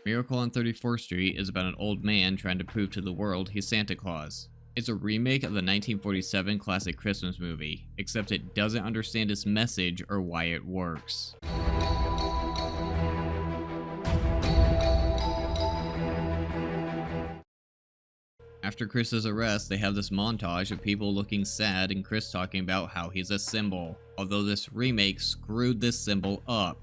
Miracle on 34th Street is about an old man trying to prove to the world he's Santa Claus. It's a remake of the 1947 classic Christmas movie, except it doesn't understand its message or why it works. After Chris's arrest, they have this montage of people looking sad and Chris talking about how he's a symbol, although this remake screwed this symbol up.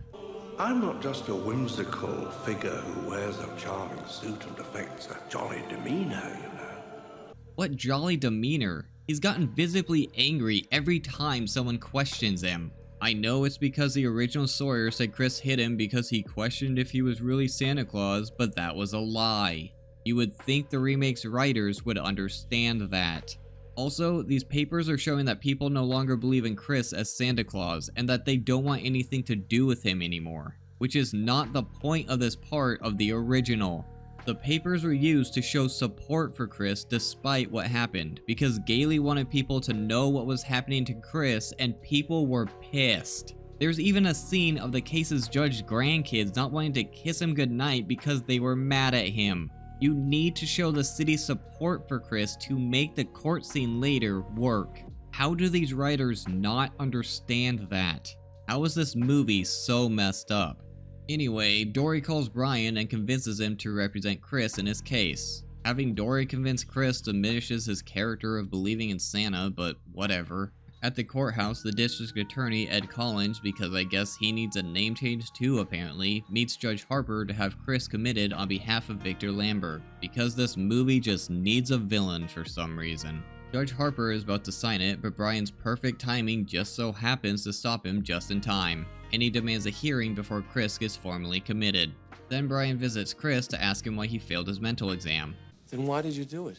I'm not just a whimsical figure who wears a charming suit and affects a jolly demeanor, you know. What jolly demeanor? He's gotten visibly angry every time someone questions him. I know it's because the original Sawyer said Chris hit him because he questioned if he was really Santa Claus, but that was a lie. You would think the remake's writers would understand that. Also, these papers are showing that people no longer believe in Chris as Santa Claus and that they don't want anything to do with him anymore, which is not the point of this part of the original. The papers were used to show support for Chris despite what happened, because Gailey wanted people to know what was happening to Chris and people were pissed. There's even a scene of the case's judge's grandkids not wanting to kiss him goodnight because they were mad at him. You need to show the city's support for Chris to make the court scene later work. How do these writers not understand that? How is this movie so messed up? Anyway, Dory calls Brian and convinces him to represent Chris in his case. Having Dory convince Chris diminishes his character of believing in Santa, but whatever. At the courthouse, the district attorney, Ed Collins, because I guess he needs a name change too apparently, meets Judge Harper to have Chris committed on behalf of Victor Lambert, because this movie just needs a villain for some reason. Judge Harper is about to sign it, but Brian's perfect timing just so happens to stop him just in time, and he demands a hearing before Chris gets formally committed. Then Brian visits Chris to ask him why he failed his mental exam. Then why did you do it?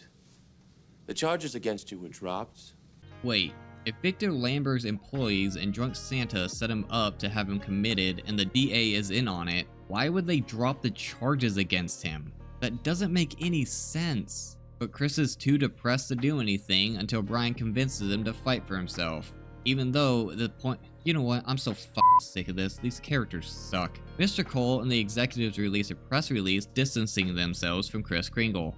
The charges against you were dropped. Wait. If Victor Lambert's employees and Drunk Santa set him up to have him committed and the DA is in on it, why would they drop the charges against him? That doesn't make any sense. But Chris is too depressed to do anything until Brian convinces him to fight for himself. Even though the point... You know what? I'm so f***ing sick of this. These characters suck. Mr. Cole and the executives release a press release distancing themselves from Kris Kringle.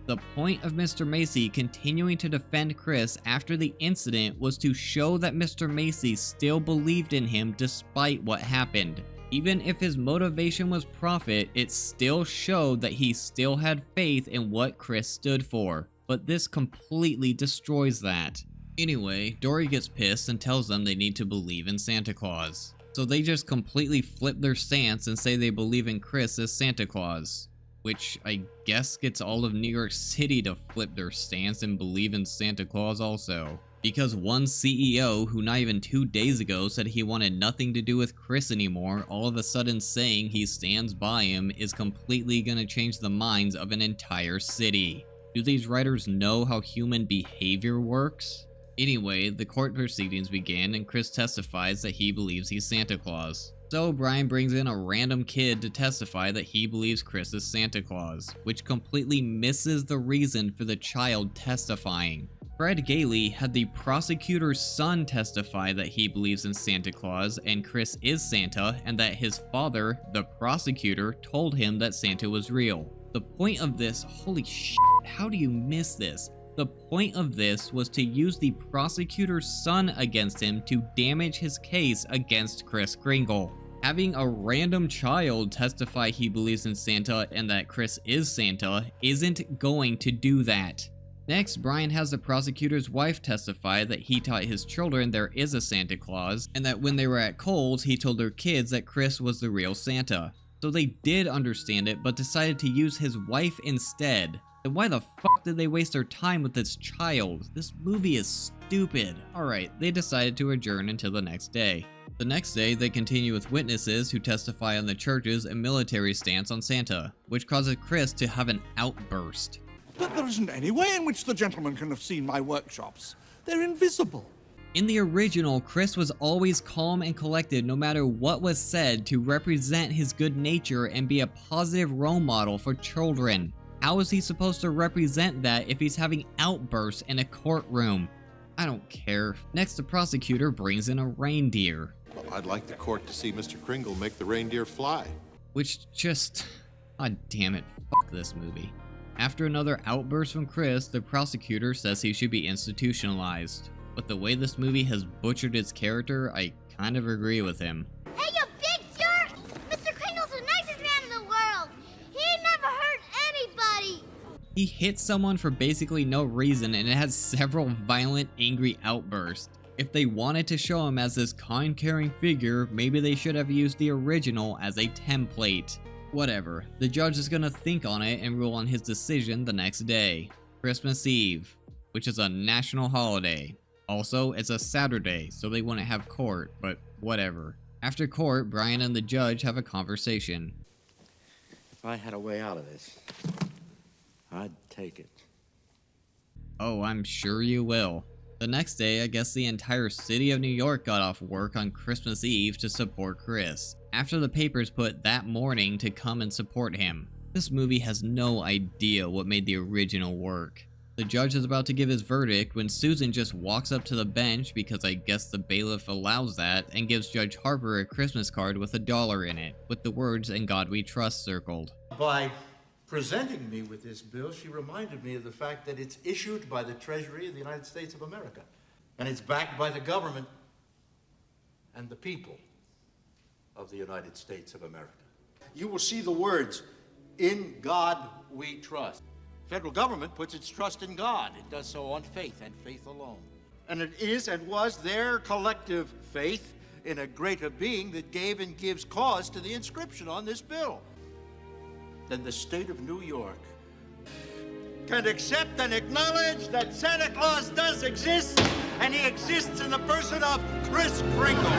The point of Mr. Macy continuing to defend Chris after the incident was to show that Mr. Macy still believed in him despite what happened. Even if his motivation was profit, it still showed that he still had faith in what Chris stood for. But this completely destroys that. Anyway, Dory gets pissed and tells them they need to believe in Santa Claus. So they just completely flip their stance and say they believe in Chris as Santa Claus. Which I guess gets all of New York City to flip their stance and believe in Santa Claus also. Because one CEO who not even 2 days ago said he wanted nothing to do with Chris anymore, all of a sudden saying he stands by him is completely gonna change the minds of an entire city. Do these writers know how human behavior works? Anyway, the court proceedings begin and Chris testifies that he believes he's Santa Claus. So Brian brings in a random kid to testify that he believes Chris is Santa Claus, which completely misses the reason for the child testifying. Fred Gailey had the prosecutor's son testify that he believes in Santa Claus and Chris is Santa, and that his father, the prosecutor, told him that Santa was real. The point of this, holy shit, how do you miss this? The point of this was to use the prosecutor's son against him to damage his case against Kris Kringle. Having a random child testify he believes in Santa and that Chris is Santa isn't going to do that. Next, Brian has the prosecutor's wife testify that he taught his children there is a Santa Claus, and that when they were at Kohl's, he told their kids that Chris was the real Santa. So they did understand it, but decided to use his wife instead. Then why the fuck did they waste their time with this child? This movie is stupid. Alright, they decided to adjourn until the next day. The next day, they continue with witnesses who testify on the church's and military stance on Santa, which causes Chris to have an outburst. But there isn't any way in which the gentleman can have seen my workshops. They're invisible. In the original, Chris was always calm and collected no matter what was said to represent his good nature and be a positive role model for children. How is he supposed to represent that if he's having outbursts in a courtroom? I don't care. Next, the prosecutor brings in a reindeer. Well, I'd like the court to see Mr. Kringle make the reindeer fly. Which just... God damn it, fuck this movie. After another outburst from Chris, the prosecutor says he should be institutionalized. But the way this movie has butchered his character, I kind of agree with him. Hey, you big jerk! Mr. Kringle's the nicest man in the world! He never hurt anybody! He hits someone for basically no reason and it has several violent, angry outbursts. If they wanted to show him as this kind, caring figure, maybe they should have used the original as a template. Whatever, the judge is gonna think on it and rule on his decision the next day. Christmas Eve, which is a national holiday. Also, it's a Saturday, so they wouldn't have court, but whatever. After court, Brian and the judge have a conversation. If I had a way out of this, I'd take it. Oh, I'm sure you will. The next day, I guess the entire city of New York got off work on Christmas Eve to support Chris, after the papers put that morning to come and support him. This movie has no idea what made the original work. The judge is about to give his verdict when Susan just walks up to the bench because I guess the bailiff allows that and gives Judge Harper a Christmas card with $1 in it, with the words "In God We Trust" circled. By presenting me with this bill, she reminded me of the fact that it's issued by the Treasury of the United States of America, and it's backed by the government and the people of the United States of America. You will see the words, "In God We Trust." Federal government puts its trust in God. It does so on faith and faith alone. And it is and was their collective faith in a greater being that gave and gives cause to the inscription on this bill. Then the state of New York can accept and acknowledge that Santa Claus does exist, and he exists in the person of Kris Kringle.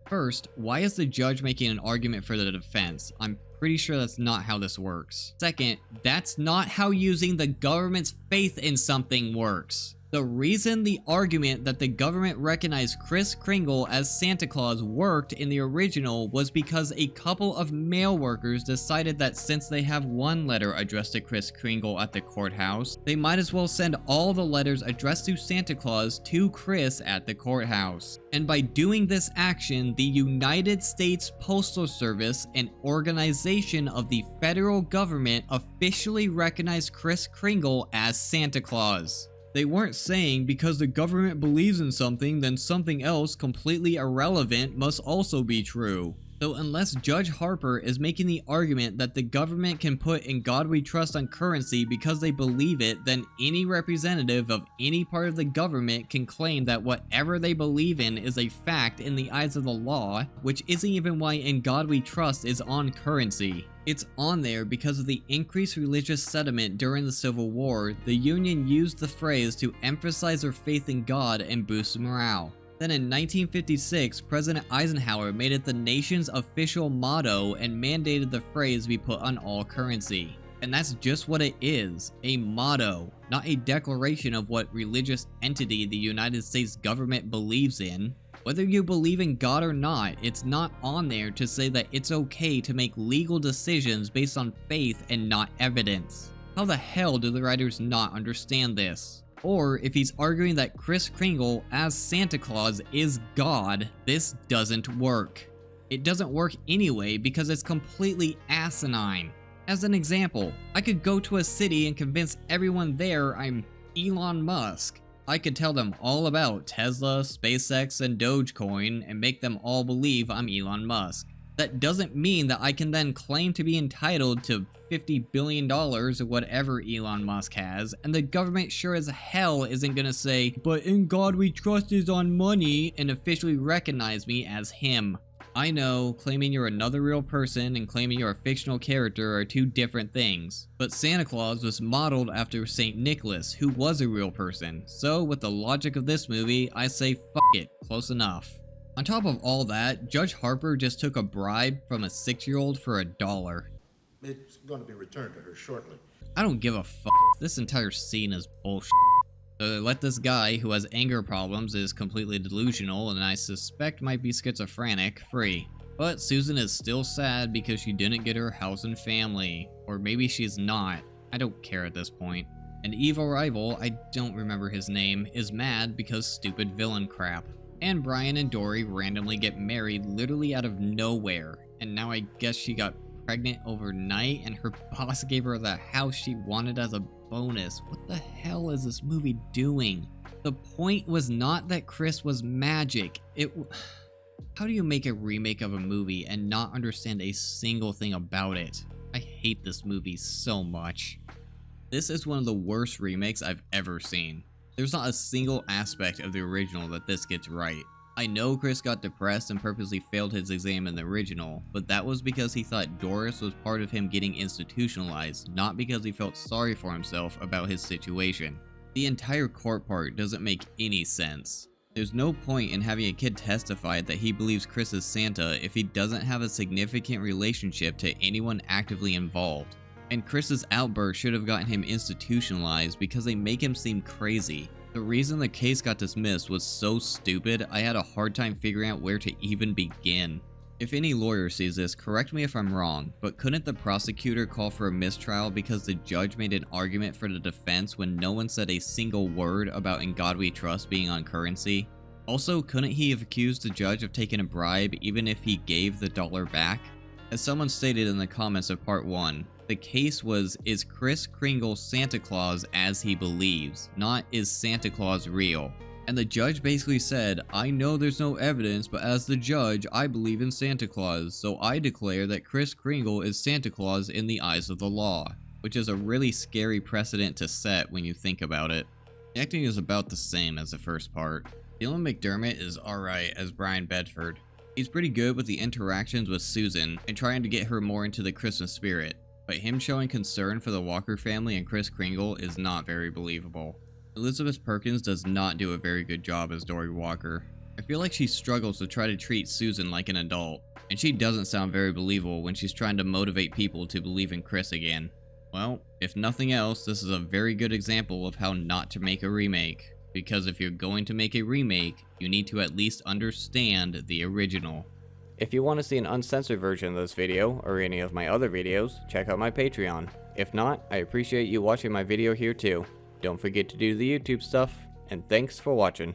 First, why is the judge making an argument for the defense? I'm pretty sure that's not how this works. Second, that's not how using the government's faith in something works. The reason the argument that the government recognized Kris Kringle as Santa Claus worked in the original was because a couple of mail workers decided that since they have one letter addressed to Kris Kringle at the courthouse, they might as well send all the letters addressed to Santa Claus to Chris at the courthouse. And by doing this action, the United States Postal Service, an organization of the federal government, officially recognized Kris Kringle as Santa Claus. They weren't saying because the government believes in something, then something else completely irrelevant must also be true. So unless Judge Harper is making the argument that the government can put "In God We Trust" on currency because they believe it, then any representative of any part of the government can claim that whatever they believe in is a fact in the eyes of the law, which isn't even why "In God We Trust" is on currency. It's on there because of the increased religious sentiment during the Civil War. The Union used the phrase to emphasize their faith in God and boost morale. Then in 1956, President Eisenhower made it the nation's official motto and mandated the phrase be put on all currency. And that's just what it is, a motto, not a declaration of what religious entity the United States government believes in. Whether you believe in God or not, it's not on there to say that it's okay to make legal decisions based on faith and not evidence. How the hell do the writers not understand this? Or if he's arguing that Kris Kringle as Santa Claus is God, this doesn't work. It doesn't work anyway because it's completely asinine. As an example, I could go to a city and convince everyone there I'm Elon Musk. I could tell them all about Tesla, SpaceX, and Dogecoin and make them all believe I'm Elon Musk. That doesn't mean that I can then claim to be entitled to $50 billion or whatever Elon Musk has, and the government sure as hell isn't gonna say, "But In God We Trust" is on money, and officially recognize me as him. I know, claiming you're another real person and claiming you're a fictional character are two different things, but Santa Claus was modeled after St. Nicholas, who was a real person, so with the logic of this movie, I say fuck it, close enough. On top of all that, Judge Harper just took a bribe from a 6-year-old for $1. It's going to be returned to her shortly. I don't give a fuck. This entire scene is bullshit. So they let this guy, who has anger problems, is completely delusional, and I suspect might be schizophrenic, free. But Susan is still sad because she didn't get her house and family. Or maybe she's not. I don't care at this point. An evil rival, I don't remember his name, is mad because stupid villain crap. And Brian and Dory randomly get married literally out of nowhere. and now I guess she got pregnant overnight and her boss gave her the house she wanted as a bonus. What the hell is this movie doing? The point was not that Chris was magic. How do you make a remake of a movie and not understand a single thing about it? I hate this movie so much. This is one of the worst remakes I've ever seen. There's not a single aspect of the original that this gets right. I know Chris got depressed and purposely failed his exam in the original, but that was because he thought Doris was part of him getting institutionalized, not because he felt sorry for himself about his situation. The entire court part doesn't make any sense. There's no point in having a kid testify that he believes Chris is Santa if he doesn't have a significant relationship to anyone actively involved. And Chris's outburst should have gotten him institutionalized because they make him seem crazy. The reason the case got dismissed was so stupid, I had a hard time figuring out where to even begin. If any lawyer sees this, correct me if I'm wrong, but couldn't the prosecutor call for a mistrial because the judge made an argument for the defense when no one said a single word about "In God We Trust" being on currency? Also, couldn't he have accused the judge of taking a bribe even if he gave the dollar back? As someone stated in the comments of part 1, the case was, is Kris Kringle Santa Claus as he believes, not is Santa Claus real? And the judge basically said, I know there's no evidence, but as the judge, I believe in Santa Claus, so I declare that Kris Kringle is Santa Claus in the eyes of the law. Which is a really scary precedent to set when you think about it. The acting is about the same as the first part. Dylan McDermott is alright as Brian Bedford. He's pretty good with the interactions with Susan and trying to get her more into the Christmas spirit, but him showing concern for the Walker family and Kris Kringle is not very believable. Elizabeth Perkins does not do a very good job as Dory Walker. I feel like she struggles to try to treat Susan like an adult, and she doesn't sound very believable when she's trying to motivate people to believe in Chris again. Well, if nothing else, this is a very good example of how not to make a remake, because if you're going to make a remake, you need to at least understand the original. If you want to see an uncensored version of this video, or any of my other videos, check out my Patreon. If not, I appreciate you watching my video here too. Don't forget to do the YouTube stuff, and thanks for watching.